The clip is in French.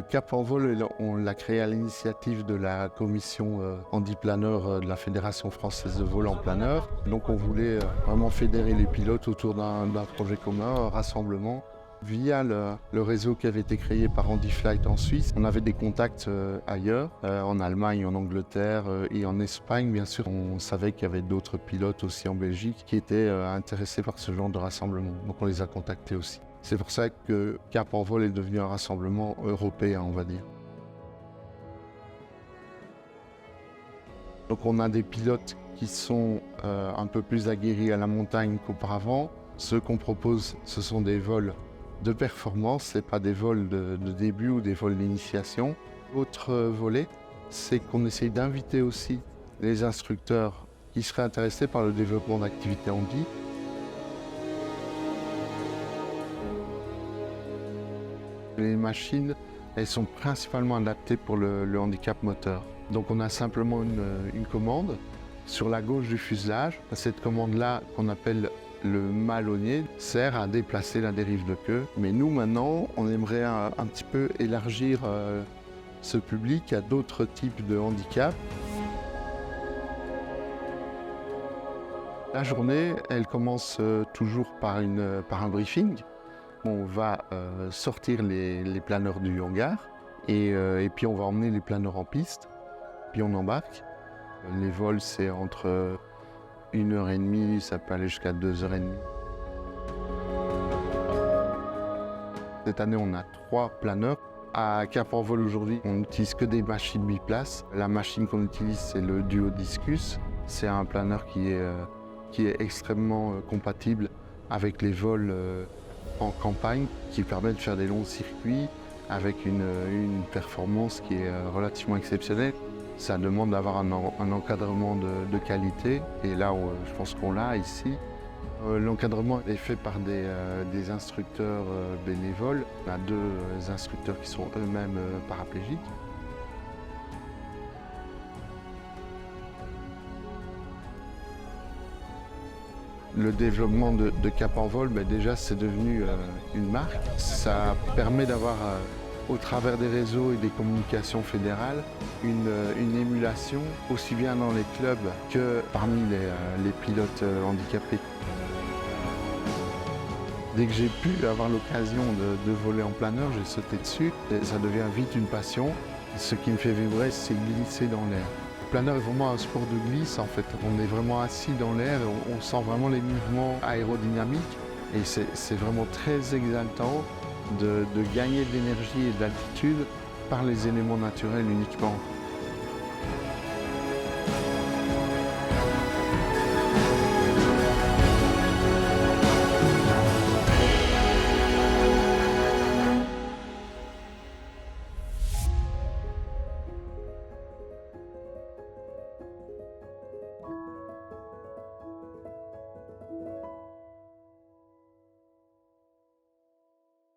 Cap en vol, on l'a créé à l'initiative de la commission handiplaneur de la Fédération française de vol en planeur. Donc on voulait vraiment fédérer les pilotes autour d'un projet commun, un rassemblement. Via le réseau qui avait été créé par HandiFlight en Suisse, on avait des contacts ailleurs, en Allemagne, en Angleterre et en Espagne. Bien sûr, on savait qu'il y avait d'autres pilotes aussi en Belgique qui étaient intéressés par ce genre de rassemblement. Donc on les a contactés aussi. C'est pour ça que Cap en vol est devenu un rassemblement européen, on va dire. Donc on a des pilotes qui sont un peu plus aguerris à la montagne qu'auparavant. Ceux qu'on propose, ce sont des vols de performance, ce n'est pas des vols de début ou des vols d'initiation. Autre volet, c'est qu'on essaye d'inviter aussi les instructeurs qui seraient intéressés par le développement d'activités handi. Les machines, elles sont principalement adaptées pour le handicap moteur. Donc on a simplement une commande sur la gauche du fuselage. Cette commande-là, qu'on appelle le malonnier, sert à déplacer la dérive de queue. Mais nous, maintenant, on aimerait un petit peu élargir ce public à d'autres types de handicaps. La journée, elle commence toujours par un briefing. On va sortir les planeurs du hangar et puis on va emmener les planeurs en piste, puis on embarque. Les vols, c'est entre 1h30, ça peut aller jusqu'à 2h30. Cette année, on a 3 planeurs. À Cap en vol aujourd'hui, on n'utilise que des machines biplaces. La machine qu'on utilise, c'est le Duo Discus. C'est un planeur qui est extrêmement compatible avec les vols en campagne, qui permet de faire des longs circuits avec une performance qui est relativement exceptionnelle. Ça demande d'avoir un encadrement de qualité et là je pense qu'on l'a ici. L'encadrement est fait par des instructeurs bénévoles. On a 2 instructeurs qui sont eux-mêmes paraplégiques. Le développement de Cap en vol, déjà c'est devenu une marque. Ça permet d'avoir, au travers des réseaux et des communications fédérales, une émulation aussi bien dans les clubs que parmi les pilotes handicapés. Dès que j'ai pu avoir l'occasion de voler en planeur, j'ai sauté dessus. Et ça devient vite une passion. Ce qui me fait vibrer, c'est glisser dans l'air. Le planeur est vraiment un sport de glisse en fait. On est vraiment assis dans l'air et on sent vraiment les mouvements aérodynamiques. Et c'est vraiment très exaltant de gagner de l'énergie et de l'altitude par les éléments naturels uniquement.